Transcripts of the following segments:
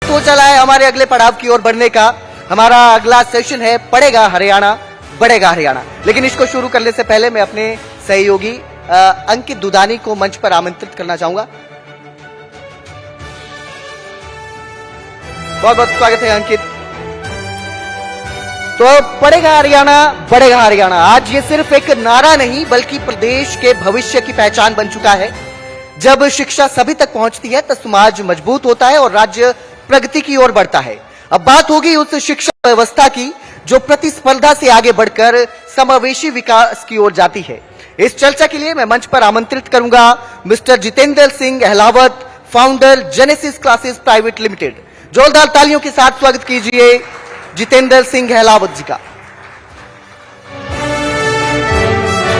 वक्त हो चला है हमारे अगले पड़ाव की ओर बढ़ने का। हमारा अगला सेशन है पढ़ेगा हरियाणा बढ़ेगा हरियाणा। लेकिन इसको शुरू करने से पहले मैं अपने सहयोगी अंकित दुदानी को मंच पर आमंत्रित करना चाहूंगा। बहुत बहुत स्वागत है अंकित। तो पढ़ेगा हरियाणा बढ़ेगा हरियाणा आज ये सिर्फ एक नारा नहीं बल्कि प्रदेश के भविष्य की पहचान बन चुका है। जब शिक्षा सभी तक पहुंचती है तो समाज मजबूत होता है और राज्य प्रगति की ओर बढ़ता है। अब बात होगी उस शिक्षा व्यवस्था की जो प्रतिस्पर्धा से आगे बढ़कर समावेशी विकास की ओर जाती है। इस चर्चा के लिए मैं मंच पर आमंत्रित करूंगा mister Jitendra Singh Ahlawat, founder genesis classes private limited. जोरदार तालियों के साथ स्वागत कीजिए जितेंद्र सिंह अहलावत जी का।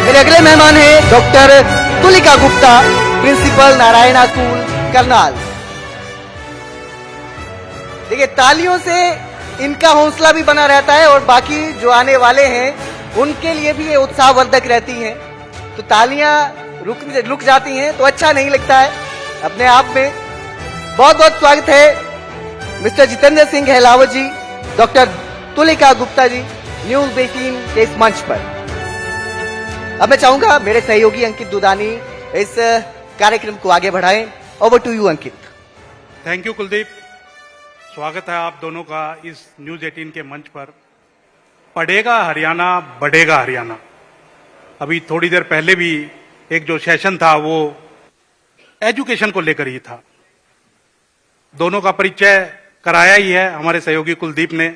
मेरे अगले मेहमान हैं doctor Tulika Gupta, principal Narayana school Karnal. देखिए तालियों से इनका हौसला भी बना रहता है और बाकी जो आने वाले हैं उनके लिए भी ये उत्साहवर्धक रहती हैं। तो तालियां रुक जाती हैं तो अच्छा नहीं लगता है अपने आप में। बहुत बहुत स्वागत है मिस्टर जितेंद्र सिंह अहलावत जी, डॉक्टर तुलिका गुप्ता जी न्यूज़ 18 के इस मंच पर। अब मैं चाहूंगा मेरे सहयोगी अंकित दुदानी इस कार्यक्रम को आगे बढ़ाएं। Over to you Ankit. Thank you Kuldeep. स्वागत है आप दोनों का इस न्यूज़ 18 के मंच पर। पढ़ेगा हरियाणा बढ़ेगा हरियाणा। अभी थोड़ी देर पहले भी एक जो सेशन था वो एजुकेशन को लेकर ही था। दोनों का परिचय कराया ही है हमारे सहयोगी कुलदीप ने।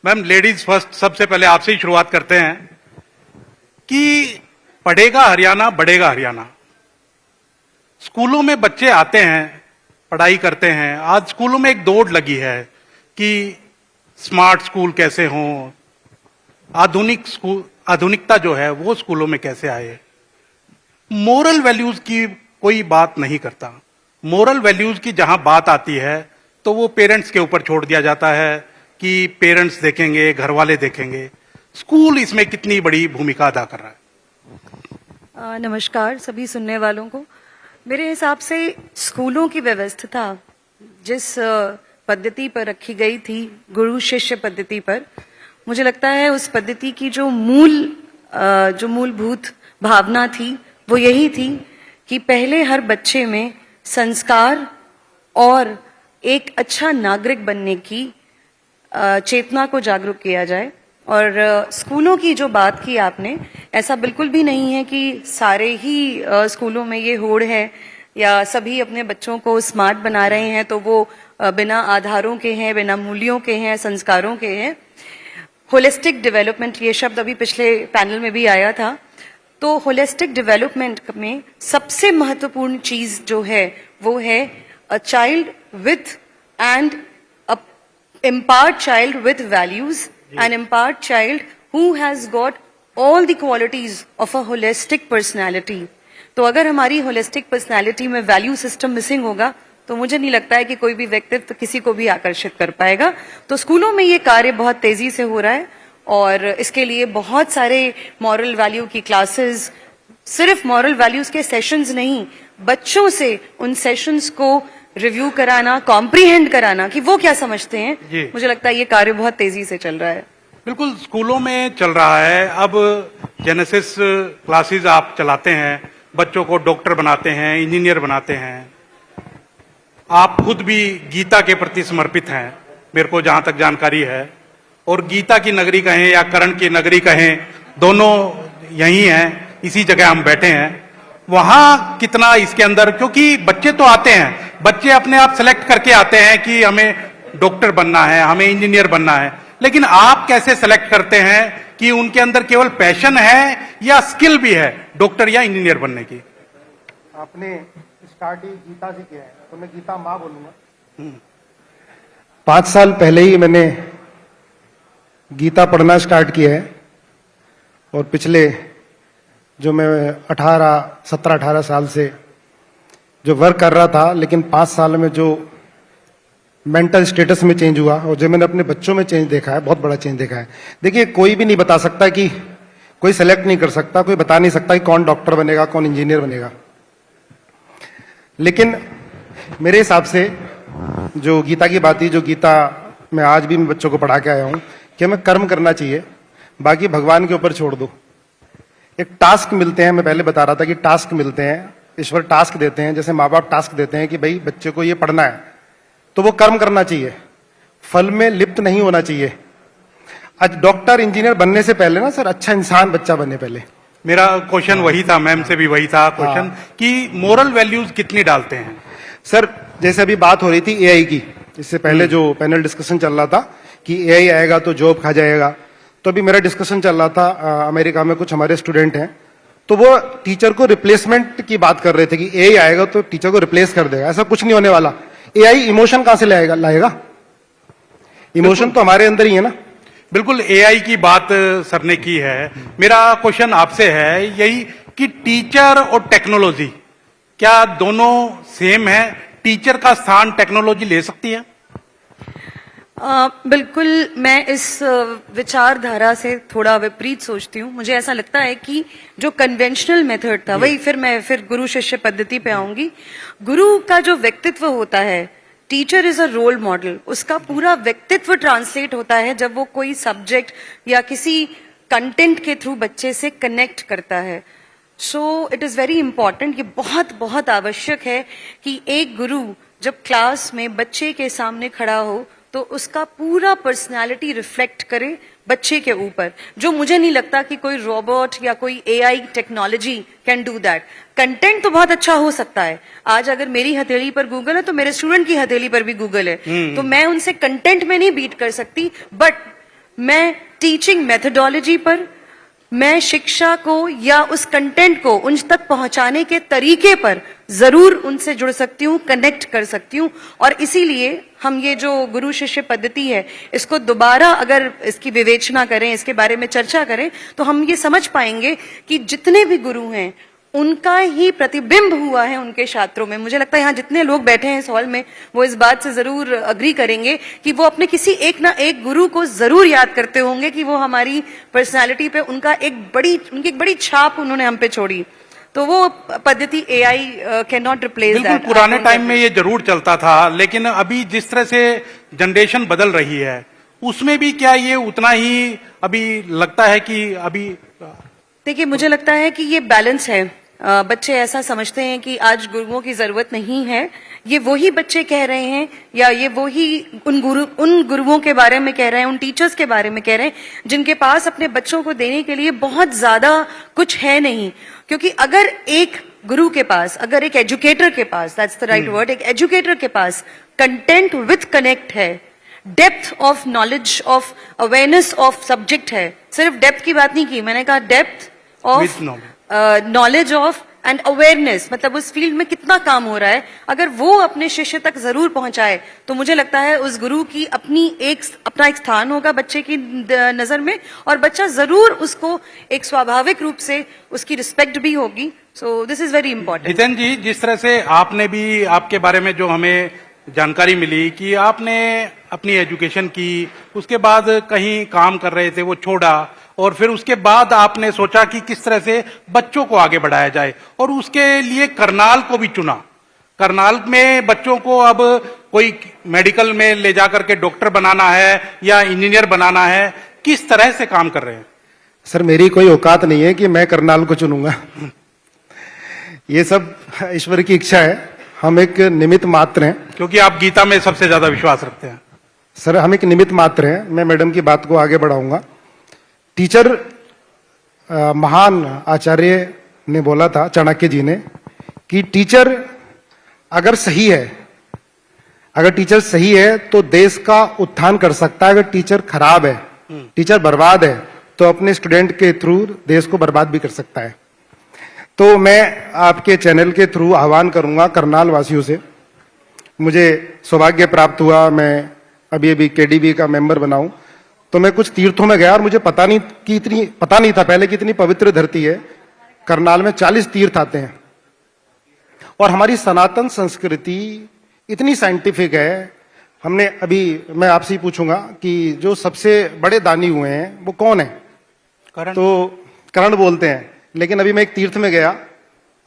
मैम लेडीज फर्स्ट, सबसे पहले आपसे ही शुरुआत करते हैं कि पढ़ेगा हरियाणा बढ़ेगा हरियाणा। स्कूलों में बच्चे आते हैं, पढ़ाई करते हैं। आज स्कूलों में एक दौड़ लगी है कि स्मार्ट स्कूल कैसे हों, आधुनिकता जो है वो स्कूलों में कैसे आए। मोरल वैल्यूज की कोई बात नहीं करता। मोरल वैल्यूज की जहां बात आती है तो वो पेरेंट्स के ऊपर छोड़ दिया जाता है कि पेरेंट्स देखेंगे, घर वाले देखेंगे। स्कूल इसमें कितनी बड़ी भूमिका अदा कर रहा है? नमस्कार सभी सुनने वालों को। मेरे हिसाब से स्कूलों की व्यवस्था जिस पद्धति पर रखी गई थी, गुरु शिष्य पद्धति पर, मुझे लगता है उस पद्धति की जो मूलभूत भावना थी वो यही थी कि पहले हर बच्चे में संस्कार और एक अच्छा नागरिक बनने की चेतना को जागरूक किया जाए। और स्कूलों की जो बात की आपने, ऐसा बिल्कुल भी नहीं है कि सारे ही स्कूलों में ये होड़ है या सभी अपने बच्चों को स्मार्ट बना रहे हैं तो वो बिना आधारों के हैं, बिना मूल्यों के हैं, संस्कारों के हैं। होलिस्टिक डेवलपमेंट, ये शब्द अभी पिछले पैनल में भी आया था। तो होलिस्टिक डेवलपमेंट में सबसे महत्वपूर्ण चीज जो है वो है a child with and empowered child with values, an empowered child who has got all the qualities of a holistic personality. तो अगर हमारी holistic personality में value system missing होगा तो मुझे नहीं लगता है कि कोई भी व्यक्तित्व किसी को भी आकर्षित कर पाएगा। तो स्कूलों में ये कार्य बहुत तेजी से हो रहा है और इसके लिए बहुत सारे moral value की classes, सिर्फ moral values के sessions नहीं, बच्चों से उन sessions को रिव्यू कराना, कॉम्प्रीहेंड कराना कि वो क्या समझते हैं। मुझे लगता है ये कार्य बहुत तेजी से चल रहा है। बिल्कुल स्कूलों में चल रहा है। अब जेनेसिस क्लासेस आप चलाते हैं, बच्चों को डॉक्टर बनाते हैं, इंजीनियर बनाते हैं। आप खुद भी गीता के प्रति समर्पित हैं, मेरे को जहां तक जानकारी है। और गीता की नगरी कहें या करण की नगरी कहें, दोनों यही हैं, इसी जगह हम बैठे हैं। वहां कितना इसके अंदर, क्योंकि बच्चे तो आते हैं, बच्चे अपने आप सेलेक्ट करके आते हैं कि हमें डॉक्टर बनना है, हमें इंजीनियर बनना है। लेकिन आप कैसे सेलेक्ट करते हैं कि उनके अंदर केवल पैशन है या स्किल भी है डॉक्टर या इंजीनियर बनने की? आपने स्टार्ट ही गीता से किया है तो मैं गीता माँ बोलूंगा। 5 साल पहले ही मैंने गीता पढ़ना स्टार्ट किया है और पिछले जो मैं 17-18 साल से जो वर्क कर रहा था, लेकिन 5 साल में जो मेंटल स्टेटस में चेंज हुआ और जो मैंने अपने बच्चों में चेंज देखा है, बहुत बड़ा चेंज देखा है। देखिए कोई भी नहीं बता सकता कि, कोई सेलेक्ट नहीं कर सकता, कोई बता नहीं सकता कि कौन डॉक्टर बनेगा, कौन इंजीनियर बनेगा। लेकिन मेरे हिसाब से जो गीता की बात थी, जो गीता मैं आज भी बच्चों को पढ़ा के आया हूं कि हमें कर्म करना चाहिए, बाकी भगवान के ऊपर छोड़ दो। एक टास्क मिलते हैं, मैं पहले बता रहा था कि टास्क मिलते हैं, ईश्वर टास्क देते हैं, जैसे माँ बाप टास्क देते हैं कि भाई बच्चे को ये पढ़ना है, तो वो कर्म करना चाहिए, फल में लिप्त नहीं होना चाहिए। आज डॉक्टर इंजीनियर बनने से पहले ना सर, अच्छा इंसान बच्चा बने पहले। मेरा क्वेश्चन वही था, मैम से भी वही था क्वेश्चन कि मोरल वैल्यूज कितनी डालते हैं। सर जैसे अभी बात हो रही थी एआई की, इससे पहले जो पैनल डिस्कशन चल रहा था कि एआई आएगा तो जॉब खा जाएगा, तो अभी मेरा डिस्कशन चल रहा था, अमेरिका में कुछ हमारे स्टूडेंट हैं, तो वो टीचर को रिप्लेसमेंट की बात कर रहे थे कि एआई आएगा तो टीचर को रिप्लेस कर देगा। ऐसा कुछ नहीं होने वाला। एआई इमोशन कहां से लाएगा? इमोशन तो हमारे अंदर ही है ना। बिल्कुल एआई की बात सर ने की है। मेरा क्वेश्चन आपसे है यही कि टीचर और टेक्नोलॉजी क्या दोनों सेम है? टीचर का स्थान टेक्नोलॉजी ले सकती है? बिल्कुल, मैं इस विचारधारा से थोड़ा विपरीत सोचती हूँ। मुझे ऐसा लगता है कि जो कन्वेंशनल मेथड था, वही मैं गुरु शिष्य पद्धति पे आऊंगी। गुरु का जो व्यक्तित्व होता है, teacher is a role model, उसका पूरा व्यक्तित्व ट्रांसलेट होता है जब वो कोई सब्जेक्ट या किसी कंटेंट के थ्रू बच्चे से कनेक्ट करता है। So it is very important, ये बहुत बहुत आवश्यक है कि एक गुरु जब क्लास में बच्चे के सामने खड़ा हो तो उसका पूरा पर्सनालिटी रिफ्लेक्ट करे बच्चे के ऊपर, जो मुझे नहीं लगता कि कोई रोबोट या कोई AI technology can do that. Content तो बहुत अच्छा हो सकता है, आज अगर मेरी हथेली पर गूगल है तो मेरे स्टूडेंट की हथेली पर भी गूगल है, तो मैं उनसे कंटेंट में नहीं बीट कर सकती, बट मैं टीचिंग मेथडोलॉजी पर, मैं शिक्षा को या उस कंटेंट को उन तक पहुंचाने के तरीके पर जरूर उनसे जुड़ सकती हूँ, कनेक्ट कर सकती हूँ। और इसीलिए हम ये जो गुरु शिष्य पद्धति है, इसको दोबारा अगर इसकी विवेचना करें, इसके बारे में चर्चा करें, तो हम ये समझ पाएंगे कि जितने भी गुरु हैं उनका ही प्रतिबिंब हुआ है उनके छात्रों में। मुझे लगता है यहाँ जितने लोग बैठे हैं इस हॉल में, वो इस बात से जरूर अग्री करेंगे कि वो अपने किसी एक ना एक गुरु को जरूर याद करते होंगे कि वो हमारी पर्सनालिटी पे उनकी एक बड़ी छाप उन्होंने हम पे छोड़ी। तो वो पद्धति AI can not replace that. बिल्कुल, पुराने टाइम में ये जरूर चलता था, लेकिन अभी जिस तरह से जनरेशन बदल रही है, उसमें भी क्या ये उतना ही अभी लगता है कि अभी? देखिए, मुझे लगता है कि ये बैलेंस है। बच्चे ऐसा समझते हैं कि आज गुरुओं की जरूरत नहीं है, ये वही बच्चे कह रहे हैं, या ये वही उन गुरुओं के बारे में कह रहे हैं, उन टीचर्स के बारे में कह रहे हैं जिनके पास अपने बच्चों को देने के लिए बहुत ज्यादा कुछ है नहीं। क्योंकि अगर एक गुरु के पास, अगर एक एजुकेटर के पास, दैट्स द राइट वर्ड, एक एजुकेटर के पास कंटेंट विथ कनेक्ट है, depth of knowledge, of awareness of subject है, सिर्फ डेप्थ की बात नहीं की मैंने, कहा depth of knowledge of and awareness, मतलब उस फील्ड में कितना काम हो रहा है, अगर वो अपने शिष्य तक जरूर पहुंचाए तो मुझे लगता है उस गुरु की अपना एक स्थान होगा बच्चे की नजर में, और बच्चा जरूर उसको एक स्वाभाविक रूप से उसकी रिस्पेक्ट भी होगी। So this is very important. Jitendra ji, जिस तरह से आपने भी, आपके बारे में जो हमें जानकारी मिली कि आपने अपनी एजुकेशन की, उसके बाद कहीं काम कर रहे थे वो छोड़ा, और फिर उसके बाद आपने सोचा कि किस तरह से बच्चों को आगे बढ़ाया जाए, और उसके लिए करनाल को भी चुना। करनाल में बच्चों को अब कोई मेडिकल में ले जाकर के डॉक्टर बनाना है या इंजीनियर बनाना है, किस तरह से काम कर रहे हैं? सर मेरी कोई औकात नहीं है कि मैं करनाल को चुनूंगा। ये सब ईश्वर की इच्छा है, हम एक निमित्त मात्र हैं। क्योंकि आप गीता में सबसे ज्यादा विश्वास रखते हैं। सर हम एक निमित्त मात्र हैं। मैं मैडम की बात को आगे बढ़ाऊंगा। टीचर, महान आचार्य ने बोला था, चाणक्य जी ने, कि टीचर अगर सही है, अगर टीचर सही है तो देश का उत्थान कर सकता है। अगर टीचर खराब है, टीचर बर्बाद है, तो अपने स्टूडेंट के थ्रू देश को बर्बाद भी कर सकता है। तो मैं आपके चैनल के थ्रू आह्वान करूंगा करनाल वासियों से। मुझे सौभाग्य प्राप्त हुआ, मैं अभी केडीबी का मेंबर बनाऊं, तो मैं कुछ तीर्थों में गया और मुझे पता नहीं था पहले कि इतनी पवित्र धरती है। करनाल में 40 तीर्थ आते हैं, और हमारी सनातन संस्कृति इतनी साइंटिफिक है। मैं आपसे ही पूछूंगा कि जो सबसे बड़े दानी हुए हैं वो कौन है? तो कर्ण बोलते हैं, लेकिन अभी मैं एक तीर्थ में गया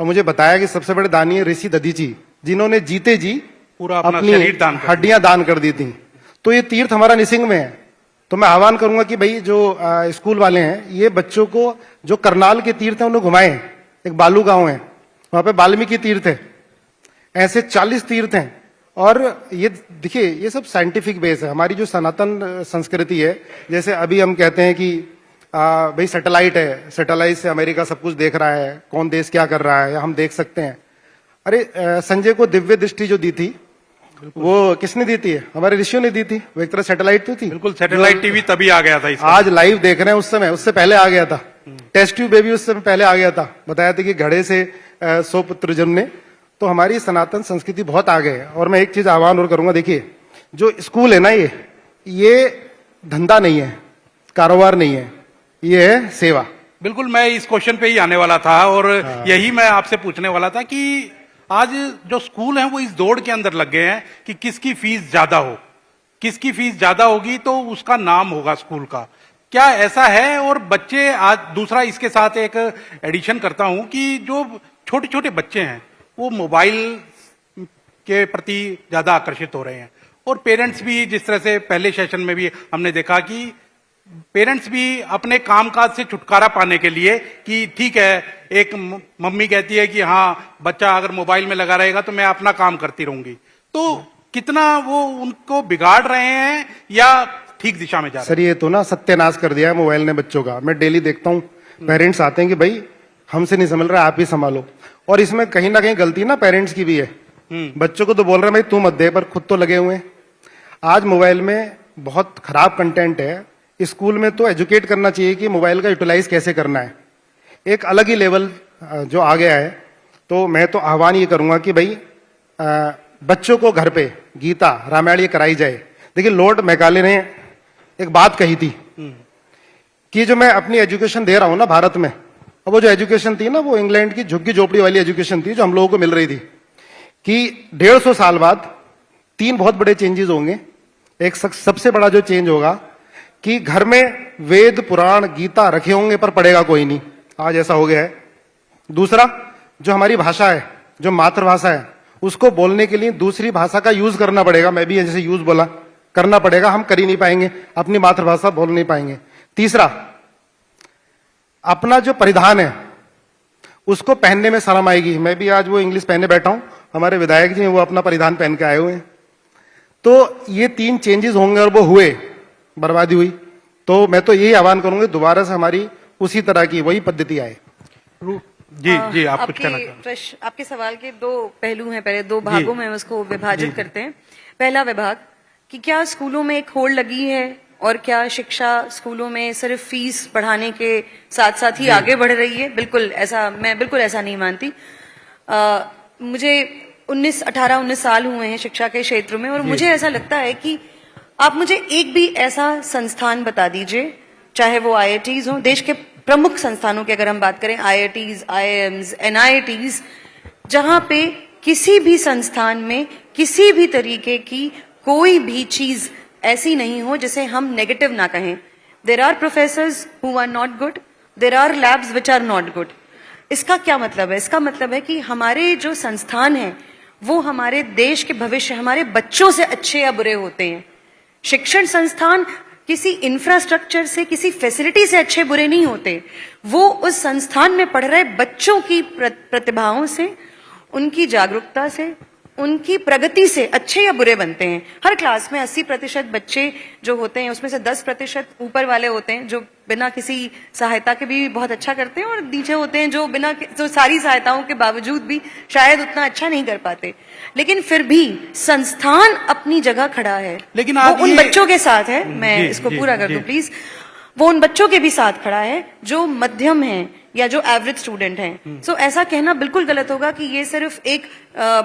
और मुझे बताया कि सबसे बड़े दानी है ऋषि दधीची, जिन्होंने जीते जी पूरा अपना अपनी शरीर दान कर दिया। हड्डियां दान कर दी थी। तो ये तीर्थ हमारा निसिंग में है। तो मैं आह्वान करूंगा कि भाई जो स्कूल वाले हैं ये बच्चों को जो करनाल के तीर्थ हैं उन्हें घुमाएं। एक बालू गांव है, वहां पे वाल्मीकि तीर्थ है, ऐसे 40 तीर्थ हैं। और ये देखिए ये सब साइंटिफिक बेस है। हमारी जो सनातन संस्कृति है, जैसे अभी हम कहते हैं कि भाई सैटेलाइट है, सैटेलाइट से अमेरिका सब कुछ देख रहा है, कौन देश क्या कर रहा है या हम देख सकते हैं। अरे संजय को दिव्य दृष्टि जो दी थी वो किसने दी थी? हमारे ऋषियों ने दी थी। वो एक तरह सैटेलाइट तो थी। बिल्कुल, सैटेलाइट टीवी तभी आ गया था इसमें। आज लाइव देख रहे हैं, उस समय उससे पहले आ गया था। टेस्ट ट्यूब बेबी उससे पहले आ गया था। बताया था कि घड़े से 100 पुत्र जन्मे। तो हमारी सनातन संस्कृति बहुत आगे है। और मैं एक चीज आह्वान और करूंगा, देखिए जो स्कूल है ना, ये धंधा नहीं है, कारोबार नहीं है, ये है सेवा। बिल्कुल, मैं इस क्वेश्चन पे ही आने वाला था और यही मैं आपसे पूछने वाला था कि आज जो स्कूल हैं वो इस दौड़ के अंदर लग गए हैं कि किसकी फीस ज्यादा हो, किसकी फीस ज्यादा होगी तो उसका नाम होगा स्कूल का। क्या ऐसा है? और बच्चे आज दूसरा इसके साथ एक एडिशन करता हूं कि जो छोटे छोटे बच्चे हैं वो मोबाइल के प्रति ज्यादा आकर्षित हो रहे हैं और पेरेंट्स भी, जिस तरह से पहले सेशन में भी हमने देखा कि पेरेंट्स भी अपने कामकाज से छुटकारा पाने के लिए कि ठीक है, एक मम्मी कहती है कि हाँ बच्चा अगर मोबाइल में लगा रहेगा तो मैं अपना काम करती रहूंगी, तो कितना वो उनको बिगाड़ रहे हैं या ठीक दिशा में जा रहे हैं? सर ये तो ना सत्यानाश कर दिया है मोबाइल ने बच्चों का। मैं डेली देखता हूँ पेरेंट्स आते हैं कि भाई हमसे नहीं संभल रहा, आप ही संभालो। और इसमें कहीं ना कहीं गलती ना पेरेंट्स की भी है। बच्चों को तो बोल रहे हैं भाई तू मत दे, पर खुद तो लगे हुए हैं। आज मोबाइल में बहुत खराब कंटेंट है। स्कूल में तो एजुकेट करना चाहिए कि मोबाइल का यूटिलाइज कैसे करना है। एक अलग ही लेवल जो आ गया है। तो मैं तो आह्वान ये करूंगा कि भाई बच्चों को घर पे गीता रामायण ये कराई जाए। देखिए लॉर्ड मैकाले ने एक बात कही थी कि जो मैं अपनी एजुकेशन दे रहा हूं ना भारत में, अब वो जो एजुकेशन थी ना वो इंग्लैंड की झुग्गी झोपड़ी वाली एजुकेशन थी जो हम लोगों को मिल रही थी, कि 150 साल बाद 3 बहुत बड़े चेंजेस होंगे। एक सबसे बड़ा जो चेंज होगा कि घर में वेद पुराण गीता रखे होंगे पर पढ़ेगा कोई नहीं। आज ऐसा हो गया है। दूसरा, जो हमारी भाषा है, जो मातृभाषा है, उसको बोलने के लिए दूसरी भाषा का यूज करना पड़ेगा। मैं भी जैसे यूज बोला करना पड़ेगा, हम कर ही नहीं पाएंगे, अपनी मातृभाषा बोल नहीं पाएंगे। तीसरा, अपना जो परिधान है उसको पहनने में शर्म आएगी। मैं भी आज वो इंग्लिश पहने बैठा हूं, हमारे विधायक जी वो अपना परिधान पहन के आए हुए हैं। तो ये 3 चेंजेस होंगे और वो हुए, बर्बादी हुई। तो मैं तो यही आह्वान करूंगा दोबारा से हमारी उसी तरह की वही पद्धति आए। जी जी, आप कुछ कहना चाहें? प्रश्न, आपके सवाल के 2 पहलू हैं। पहले 2 भागों में उसको विभाजित करते हैं। पहला विभाग कि क्या स्कूलों में एक होड़ लगी है और क्या शिक्षा स्कूलों में सिर्फ फीस बढ़ाने के साथ साथ ही आगे बढ़ रही है? बिल्कुल ऐसा, मैं बिल्कुल ऐसा नहीं मानती। मुझे 18-19 साल हुए हैं शिक्षा के क्षेत्र में और मुझे ऐसा लगता है कि आप मुझे एक भी ऐसा संस्थान बता दीजिए, चाहे वो IITs हो, देश के प्रमुख संस्थानों की अगर हम बात करें, IITs, IIMs, NITs, जहां पे किसी भी संस्थान में किसी भी तरीके की कोई भी चीज ऐसी नहीं हो जिसे हम नेगेटिव ना कहें। There are professors who are not good, there are labs which are not good. इसका क्या मतलब है? इसका मतलब है कि हमारे जो संस्थान हैं वो हमारे देश के भविष्य, हमारे बच्चों से अच्छे या बुरे होते हैं। शिक्षण संस्थान किसी इंफ्रास्ट्रक्चर से, किसी फैसिलिटी से अच्छे बुरे नहीं होते। वो उस संस्थान में पढ़ रहे बच्चों की प्रतिभाओं से, उनकी जागरूकता से, उनकी प्रगति से अच्छे या बुरे बनते हैं। हर क्लास में 80% बच्चे जो होते हैं उसमें से 10% ऊपर वाले होते हैं जो बिना किसी सहायता के भी बहुत अच्छा करते हैं, और नीचे होते हैं जो सारी सहायताओं के बावजूद भी शायद उतना अच्छा नहीं कर पाते। लेकिन फिर भी संस्थान अपनी जगह खड़ा है। लेकिन वो उन बच्चों के साथ है, मैं इसको पूरा कर दूं प्लीज, वो उन बच्चों के भी साथ खड़ा है जो मध्यम हैं या जो एवरेज स्टूडेंट हैं। सो ऐसा कहना बिल्कुल गलत होगा कि ये सिर्फ एक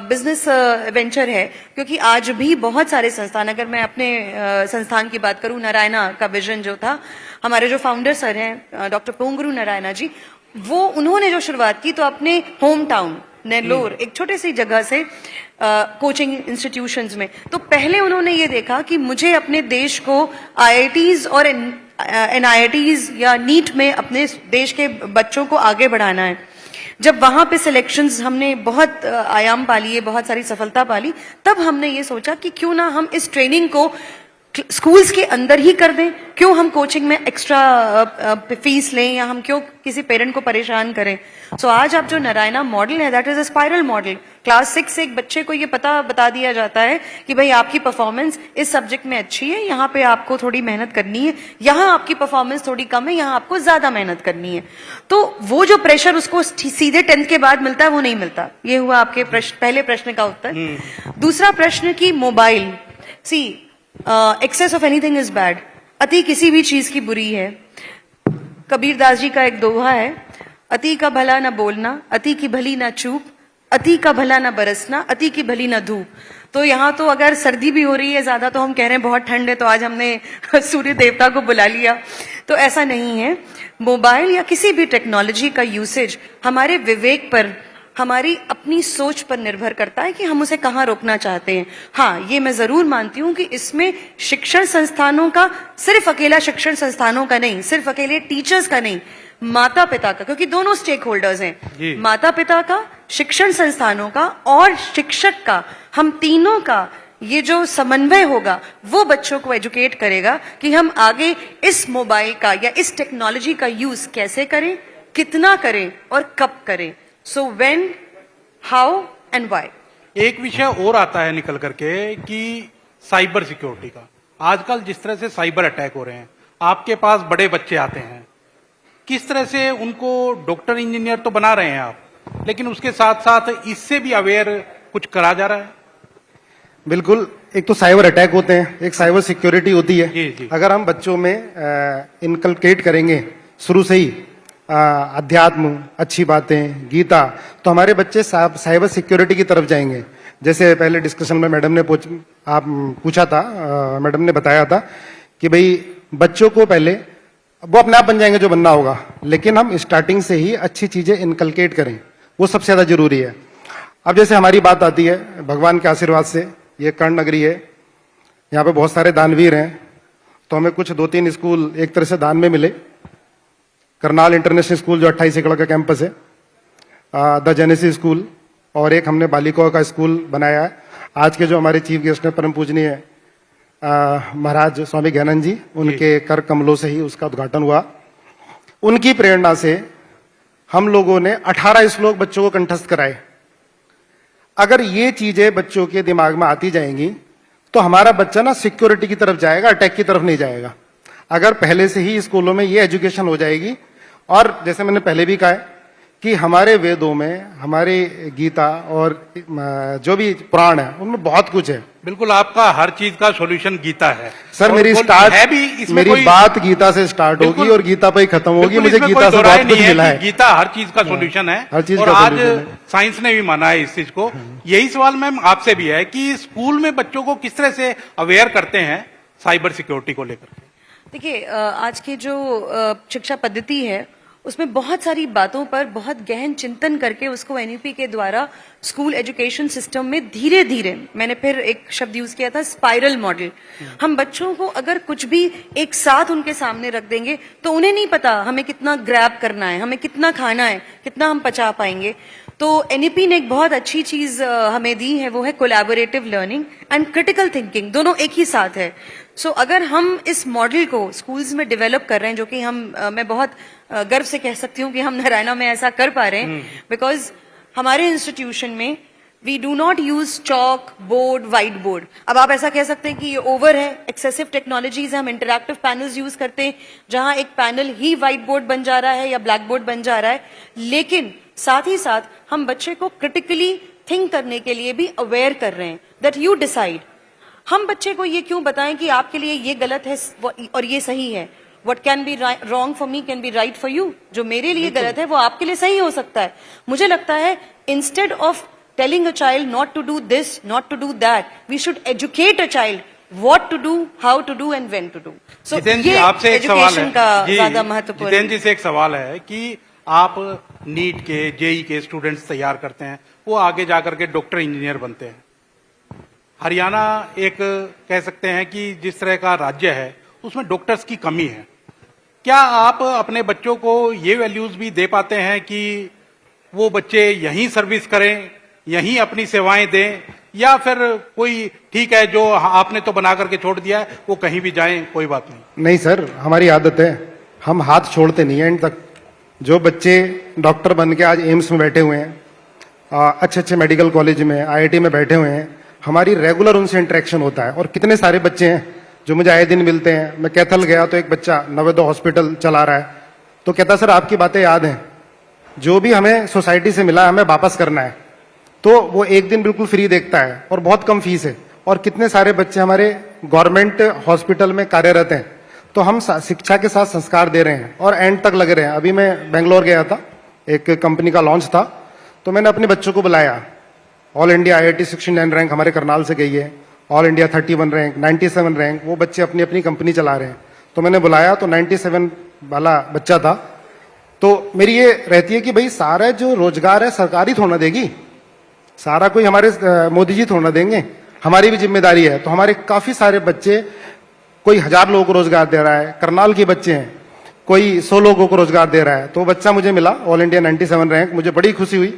बिजनेस वेंचर है, क्योंकि आज भी बहुत सारे संस्थान, अगर मैं अपने संस्थान की बात करूं, नारायणा का विजन जो था, हमारे जो फाउंडर सर हैं डॉक्टर पोंगरू नारायणा जी, वो उन्होंने जो शुरुआत की तो अपने होम टाउन नेल्लोर, एक छोटे सी जगह से कोचिंग इंस्टीट्यूशंस में। तो पहले उन्होंने ये देखा कि मुझे अपने देश को IITs और NITs या नीट में अपने देश के बच्चों को आगे बढ़ाना है। जब वहां पे सिलेक्शंस हमने बहुत आयाम पा लिए, बहुत सारी सफलता पा ली, तब हमने ये सोचा कि क्यों ना हम इस ट्रेनिंग को स्कूल्स के अंदर ही कर दें, क्यों हम कोचिंग में एक्स्ट्रा फीस लें, या हम क्यों किसी पेरेंट को परेशान करें। सो आज आप जो नारायणा मॉडल है, that is a spiral model. Class 6 से एक बच्चे को ये बता दिया जाता है कि भाई आपकी परफॉर्मेंस इस सब्जेक्ट में अच्छी है, यहाँ पे आपको थोड़ी मेहनत करनी है, यहाँ आपकी परफॉर्मेंस थोड़ी कम है, यहाँ आपको ज्यादा मेहनत करनी है। तो वो जो प्रेशर उसको सीधे 10th के बाद मिलता है, वो नहीं मिलता। ये हुआ आपके पहले प्रश्न का उत्तर। दूसरा प्रश्न की mobile, see excess of anything is bad, अति किसी भी चीज की बुरी है। कबीरदास जी का एक दोहा है, अति का भला न बोलना, अति की भली न चूप, अति का भला न बरसना, अति की भली न धूप। तो यहाँ तो अगर सर्दी भी हो रही है ज्यादा, तो हम कह रहे हैं बहुत ठंड है, तो आज हमने सूर्य देवता को बुला लिया। तो ऐसा नहीं है। मोबाइल या किसी भी टेक्नोलॉजी का यूसेज हमारे विवेक पर, हमारी अपनी सोच पर निर्भर करता है कि हम उसे कहाँ रोकना चाहते हैं। हाँ, ये मैं जरूर मानती हूँ कि इसमें शिक्षण संस्थानों का, सिर्फ अकेला शिक्षण संस्थानों का नहीं, सिर्फ अकेले टीचर्स का नहीं, माता पिता का, क्योंकि दोनों स्टेक होल्डर्स हैं, माता पिता का, शिक्षण संस्थानों का और शिक्षक का, हम तीनों का ये जो समन्वय होगा वो बच्चों को एजुकेट करेगा कि हम आगे इस मोबाइल का या इस टेक्नोलॉजी का यूज कैसे करें, कितना करें और कब करें। So when, how and why. एक विषय और आता है निकल करके कि साइबर सिक्योरिटी का। आजकल जिस तरह से साइबर अटैक हो रहे हैं, आपके पास बड़े बच्चे आते हैं, किस तरह से उनको डॉक्टर इंजीनियर तो बना रहे हैं आप, लेकिन उसके साथ साथ इससे भी अवेयर कुछ करा जा रहा है? बिल्कुल। एक तो साइबर अटैक होते हैं, एक साइबर सिक्योरिटी होती है। जी। अगर हम बच्चों में इनकलकेट करेंगे शुरू से ही अध्यात्म, अच्छी बातें, गीता, तो हमारे बच्चे साइबर सिक्योरिटी की तरफ जाएंगे। जैसे पहले डिस्कशन में मैडम ने पूछा था, मैडम ने बताया था कि भाई बच्चों को पहले वो अपने आप बन जाएंगे जो बनना होगा, लेकिन हम स्टार्टिंग से ही अच्छी चीजें इनकलकेट करें, वो सबसे ज्यादा जरूरी है। अब जैसे हमारी बात आती है, भगवान के आशीर्वाद से ये कर्ण नगरी है, यहाँ पे बहुत सारे दानवीर हैं, तो हमें कुछ 2-3 स्कूल एक तरह से दान में मिले। करनाल इंटरनेशनल स्कूल जो 28 एकड़ का कैंपस है, द जेनेसिस स्कूल, और एक हमने बालिकाओं का स्कूल बनाया है। आज के जो हमारे चीफ गेस्ट हैं परम पूजनीय महाराज स्वामी ज्ञानंद जी, उनके कर कमलों से ही उसका उद्घाटन हुआ। उनकी प्रेरणा से हम लोगों ने 18 श्लोक बच्चों को कंठस्थ कराए। अगर ये चीजें बच्चों के दिमाग में आती जाएंगी तो हमारा बच्चा ना सिक्योरिटी की तरफ जाएगा, अटैक की तरफ नहीं जाएगा। अगर पहले से ही स्कूलों में ये एजुकेशन हो जाएगी, और जैसे मैंने पहले भी कहा है कि हमारे वेदों में, हमारे गीता और जो भी पुराण है, उनमें बहुत कुछ है। बिल्कुल, आपका हर चीज का सॉल्यूशन गीता है सर। मेरी बात गीता से स्टार्ट होगी और गीता पे ही खत्म होगी। मुझे गीता से बहुत कुछ मिला है। गीता हर चीज का सॉल्यूशन है, हर चीज और का आज solution है। साइंस ने भी माना है इस चीज को। यही सवाल मैम आपसे भी है कि स्कूल में बच्चों को किस तरह से अवेयर करते हैं साइबर सिक्योरिटी को लेकर? देखिए, आज की जो शिक्षा पद्धति है उसमें बहुत सारी बातों पर बहुत गहन चिंतन करके उसको एनईपी के द्वारा स्कूल एजुकेशन सिस्टम में धीरे धीरे, मैंने फिर एक शब्द यूज किया था, स्पाइरल मॉडल। हम बच्चों को अगर कुछ भी एक साथ उनके सामने रख देंगे तो उन्हें नहीं पता हमें कितना ग्रैब करना है, हमें कितना खाना है, कितना हम पचा पाएंगे। तो एनईपी ने एक बहुत अच्छी चीज हमें दी है, वो है collaborative learning and critical thinking, दोनों एक ही साथ है। सो अगर हम इस मॉडल को स्कूल्स में डेवलप कर रहे हैं, जो कि मैं बहुत गर्व से कह सकती हूँ कि हम नारायणा में ऐसा कर पा रहे हैं, बिकॉज हमारे इंस्टीट्यूशन में we do not use chalk, board, white board. अब आप ऐसा कह सकते हैं कि ये ओवर है, एक्सेसिव टेक्नोलॉजीज है, हम इंटरैक्टिव पैनल्स यूज करते हैं जहां एक पैनल ही व्हाइट बोर्ड बन जा रहा है या ब्लैक बोर्ड बन जा रहा है। लेकिन साथ ही साथ हम बच्चे को क्रिटिकली थिंक करने के लिए भी अवेयर कर रहे हैं, दैट यू डिसाइड। हम बच्चे को ये क्यों बताएं कि आपके लिए ये गलत है और ये सही है। What can be wrong for me can be right for you. जो मेरे लिए गलत है वो आपके लिए सही हो सकता है। मुझे लगता है instead of telling a child not to do this, not to do that, we should educate a child what to do, how to do and when to do. So Jitendra जी, ये आपसे एक सवाल है का ज्यादा महत्वपूर्ण। जितेंद्र जी से एक सवाल है कि आप नीट के, जेई के स्टूडेंट्स तैयार करते हैं, वो आगे जाकर के डॉक्टर इंजीनियर बनते हैं। हरियाणा एक कह सकते हैं कि जिस तरह का राज्य है उसमें डॉक्टर्स की कमी है। क्या आप अपने बच्चों को ये वैल्यूज भी दे पाते हैं कि वो बच्चे यहीं सर्विस करें, यहीं अपनी सेवाएं दें, या फिर कोई ठीक है जो आपने तो बना करके छोड़ दिया है वो कहीं भी जाएं, कोई बात नहीं? नहीं सर, हमारी आदत है, हम हाथ छोड़ते नहीं है एंड तक। जो बच्चे डॉक्टर बन के आज एम्स में बैठे हुए हैं, अच्छे अच्छे मेडिकल कॉलेज में, आईआईटी में बैठे हुए हैं, हमारी रेगुलर उनसे इंटरेक्शन होता है। और कितने सारे बच्चे हैं जो मुझे आए दिन मिलते हैं। मैं कैथल गया तो एक बच्चा नवोदय हॉस्पिटल चला रहा है, तो कहता सर आपकी बातें याद हैं, जो भी हमें सोसाइटी से मिला हमें वापस करना है। तो वो एक दिन बिल्कुल फ्री देखता है और बहुत कम फीस है। और कितने सारे बच्चे हमारे गवर्नमेंट हॉस्पिटल में कार्यरत हैं, तो हम शिक्षा के साथ संस्कार दे रहे हैं और एंड तक लगे रहे हैं। अभी मैं बेंगलोर गया था, एक कंपनी का लॉन्च था, तो मैंने अपने बच्चों को बुलाया। ऑल इंडिया IIT 69 रैंक हमारे करनाल से गई है, ऑल इंडिया 31 रैंक, 97 रैंक, वो बच्चे अपनी अपनी कंपनी चला रहे हैं। तो मैंने बुलाया तो 97 वाला बच्चा था। तो मेरी ये रहती है कि भाई सारा जो रोजगार है सरकारी थोड़ा देगी, सारा कोई हमारे मोदी जी थोड़ा देंगे, हमारी भी जिम्मेदारी है। तो हमारे काफी सारे बच्चे, कोई 1000 लोगों को रोजगार दे रहा है, करनाल के बच्चे हैं, कोई 100 लोगों को रोजगार दे रहा है। तो बच्चा मुझे मिला ऑल इंडिया 97 रैंक, मुझे बड़ी खुशी हुई।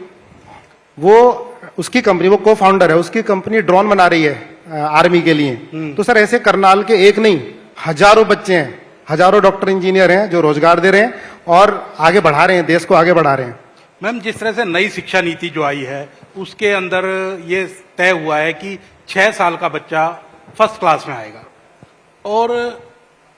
वो उसकी कंपनी, वो को फाउंडर है, उसकी कंपनी ड्रोन बना रही है आर्मी के लिए। तो सर ऐसे करनाल के एक नहीं हजारों बच्चे हैं, हजारों डॉक्टर इंजीनियर हैं जो रोजगार दे रहे हैं और आगे बढ़ा रहे हैं, देश को आगे बढ़ा रहे हैं। मैम, जिस तरह से नई शिक्षा नीति जो आई है उसके अंदर ये तय हुआ है कि 6 साल का बच्चा फर्स्ट क्लास में आएगा, और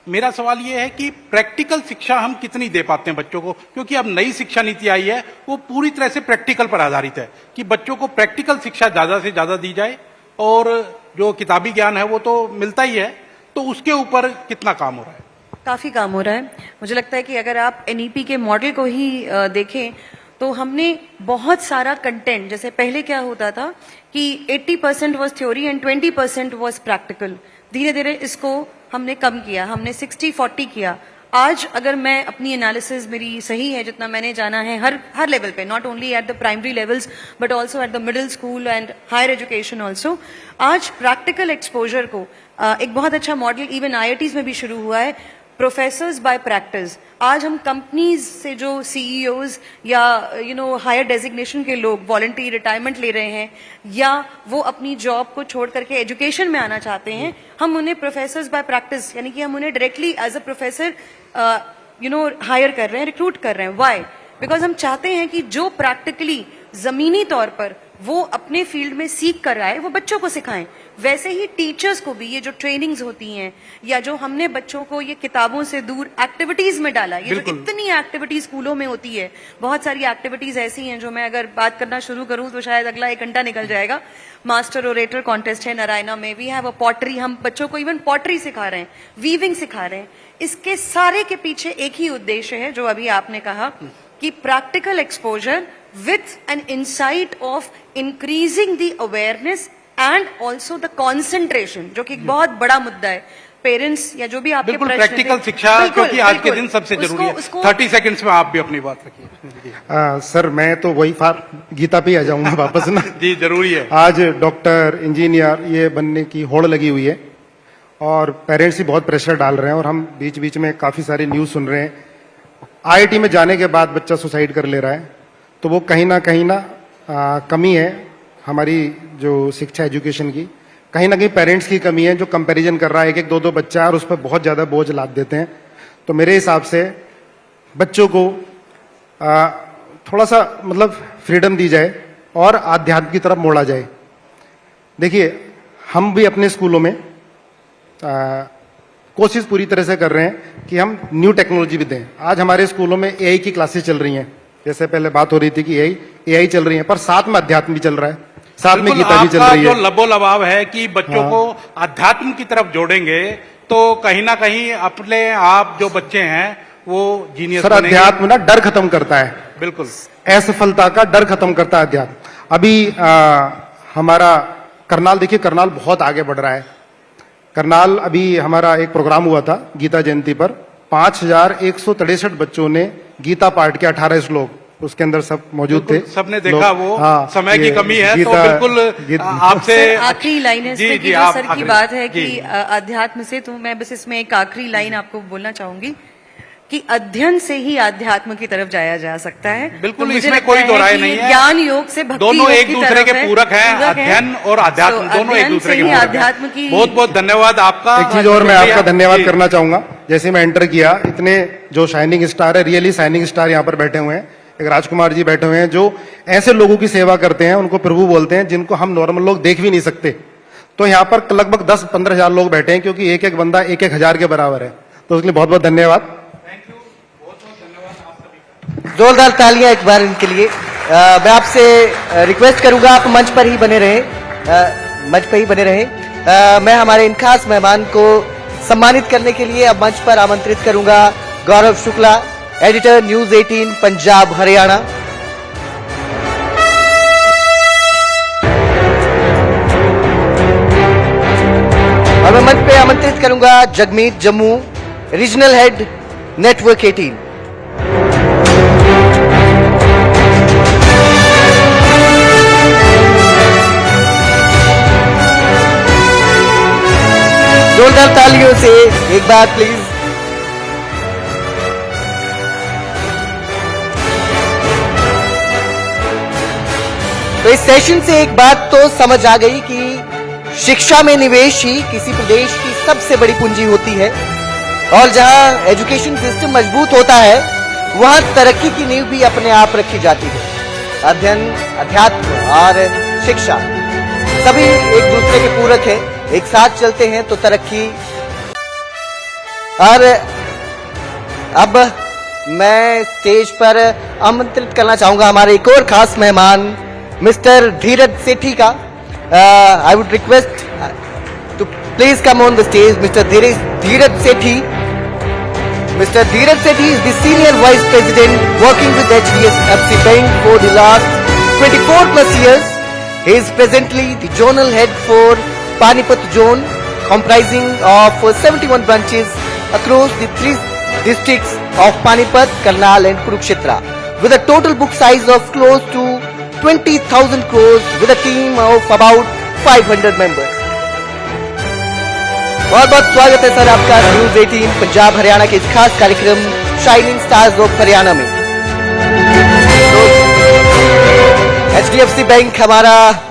मेरा सवाल ये है कि प्रैक्टिकल शिक्षा हम कितनी दे पाते हैं बच्चों को, क्योंकि अब नई शिक्षा नीति आई है वो पूरी तरह से प्रैक्टिकल पर आधारित है कि बच्चों को प्रैक्टिकल शिक्षा ज्यादा से ज्यादा दी जाए, और जो किताबी ज्ञान है वो तो मिलता ही है, तो उसके ऊपर कितना काम हो रहा है? काफी काम हो रहा है। मुझे लगता है कि अगर आप NEP के मॉडल को ही देखें तो हमने बहुत सारा कंटेंट, जैसे पहले क्या होता था कि 80% was theory and 20% was practical, धीरे धीरे इसको हमने कम किया, हमने 60-40 किया। आज अगर मैं अपनी एनालिसिस मेरी सही है, जितना मैंने जाना है हर लेवल पे, not only at the primary levels but also at the middle school and higher education also, आज प्रैक्टिकल एक्सपोजर को एक बहुत अच्छा मॉडल इवन IITs में भी शुरू हुआ है, प्रोफेसर्स बाय प्रैक्टिस। आज हम कंपनीज से जो CEOs या हायर डेजिग्नेशन के लोग वॉलंटरी रिटायरमेंट ले रहे हैं या वो अपनी जॉब को छोड़ करके एजुकेशन में आना चाहते हैं, हम उन्हें प्रोफेसर्स बाय प्रैक्टिस, यानी कि हम उन्हें directly as a professor hire कर रहे हैं, रिक्रूट कर रहे हैं। व्हाई? बिकॉज हम चाहते हैं कि जो प्रैक्टिकली जमीनी तौर पर वो अपने फील्ड में सीख कर आए वो बच्चों को सिखाएं। वैसे ही टीचर्स को भी ये जो ट्रेनिंग्स होती हैं या जो हमने बच्चों को ये किताबों से दूर एक्टिविटीज में डाला, ये जो इतनी एक्टिविटीज स्कूलों में होती है, बहुत सारी एक्टिविटीज ऐसी हैं जो मैं अगर बात करना शुरू करूं तो शायद अगला 1 घंटा निकल जाएगा। मास्टर ओरेटर कॉन्टेस्ट है नारायणा में, वी हैव अ पॉटरी, हम बच्चों को इवन पॉटरी सिखा रहे हैं, वीविंग सिखा रहे हैं। इसके सारे के पीछे एक ही उद्देश्य है जो अभी आपने कहा कि practical exposure with an insight of increasing the awareness and also the concentration, जो कि एक बहुत बड़ा मुद्दा है। पेरेंट्स या जो भी आपके बिल्कुल प्रश्न प्रैक्टिकल थे, शिक्षा, बिल्कुल, क्योंकि आज के बिल्कुल, दिन सबसे जरूरी है। उसको 30 सेकंड्स में आप भी अपनी बात रखिए। सर मैं तो वही गीता पे ही आ जाऊंगा वापस ना। जी जरूरी है। आज डॉक्टर इंजीनियर ये बनने की होड़ लगी हुई है और पेरेंट्स ही बहुत प्रेशर डाल रहे हैं, और हम बीच बीच में काफी सारी न्यूज सुन रहे हैं। IIT में जाने के बाद बच्चा सुसाइड कर ले रहा है, तो वो कहीं ना कमी है हमारी जो शिक्षा एजुकेशन की, कहीं ना कहीं पेरेंट्स की कमी है जो कंपैरिजन कर रहा है, एक 2-2 बच्चा है और उस पर बहुत ज्यादा बोझ लाद देते हैं। तो मेरे हिसाब से बच्चों को थोड़ा सा मतलब फ्रीडम दी जाए और आध्यात्म की तरफ मोड़ा जाए। देखिए हम भी अपने स्कूलों में कोशिश पूरी तरह से कर रहे हैं कि हम न्यू टेक्नोलॉजी भी दें। आज हमारे स्कूलों में AI की क्लासेस चल रही हैं, जैसे पहले बात हो रही थी कि AI चल रही है, पर साथ में अध्यात्म भी चल रहा है, साथ में गीता भी चल रही है। जो लबो लबाव है कि बच्चों को अध्यात्म की तरफ जोड़ेंगे तो कहीं ना कहीं अपने आप जो बच्चे हैं वो जीनियस सर अध्यात्म ना डर खत्म करता है, बिल्कुल असफलता का डर खत्म करता है अध्यात्म। अभी हमारा करनाल, देखिए करनाल बहुत आगे बढ़ रहा है। करनाल अभी हमारा एक प्रोग्राम हुआ था गीता जयंती पर, 5163 बच्चों ने गीता पाठ के 18 श्लोक उसके अंदर सब मौजूद थे। सबने देखा वो। समय की कमी है तो बिल्कुल आपसे आखिरी लाइन है इसमें कि जो सर की बात है कि अध्यात्म से, तो मैं बस इसमें एक आखिरी लाइन आपको बोलना चाहूंगी कि अध्ययन से ही आध्यात्म की तरफ जाया जा सकता है। बिल्कुल, मुझे इसमें लगता कोई है दो राय कि नहीं है। ज्ञान योग से भक्ति दोनों योग एक की दूसरे तरफ के है, पूरक हैं, पूरक है। अध्ययन और अध्यात्म So, दोनों एक अध्ययन दूसरे से के ही पूरक अध्यात्म की हैं। बहुत बहुत धन्यवाद आपका। एक चीज और मैं आपका धन्यवाद जी। करना चाहूंगा। जैसे मैं एंटर किया, इतने जो शाइनिंग स्टार है, रियली शाइनिंग स्टार यहाँ पर बैठे हुए हैं। एक राजकुमार जी बैठे हुए हैं जो ऐसे लोगों की सेवा करते हैं, उनको प्रभु बोलते हैं, जिनको हम नॉर्मल लोग देख भी नहीं सकते। तो यहाँ पर लगभग 10-15 हजार लोग बैठे हैं, क्योंकि एक एक बंदा 1-1 हजार के बराबर है। तो उसके लिए बहुत बहुत धन्यवाद। जोरदार तालियां एक बार इनके लिए। मैं आपसे रिक्वेस्ट करूंगा आप मंच पर ही बने रहें, मंच पर ही बने रहें। मैं हमारे इन खास मेहमान को सम्मानित करने के लिए अब मंच पर आमंत्रित करूंगा गौरव शुक्ला, एडिटर न्यूज 18 पंजाब हरियाणा। और मैं मंच पे आमंत्रित करूंगा Jagmeet Jammu, regional head network 18। जोरदार तालियों से एक बार प्लीज। तो इस सेशन से एक बात तो समझ आ गई कि शिक्षा में निवेश ही किसी प्रदेश की सबसे बड़ी पूंजी होती है, और जहां एजुकेशन सिस्टम मजबूत होता है वहां तरक्की की नींव भी अपने आप रखी जाती है। अध्ययन, अध्यात्म और शिक्षा सभी एक दूसरे के पूरक है, एक साथ चलते हैं तो तरक्की। और अब मैं स्टेज पर आमंत्रित करना चाहूंगा हमारे एक और खास मेहमान मिस्टर धीरज सेठी का। I would request to please come on the stage mister Dheeraj Sethi. Mr. Dheeraj Sethi is the Senior Vice President working with HDFC Bank for the last 24 plus years. He is presently the Zonal Head for Panipat Zone, comprising of 71 branches across the 3 districts of Panipat, Karnal and Kurukshetra, with a total book size of close to 20,000 crores with a team of about 500 members. बहुत बहुत स्वागत है sir आपका news 18 Punjab Haryana के इस खास कार्यक्रम shining stars of Haryana में। तो HDFC बैंक हमारा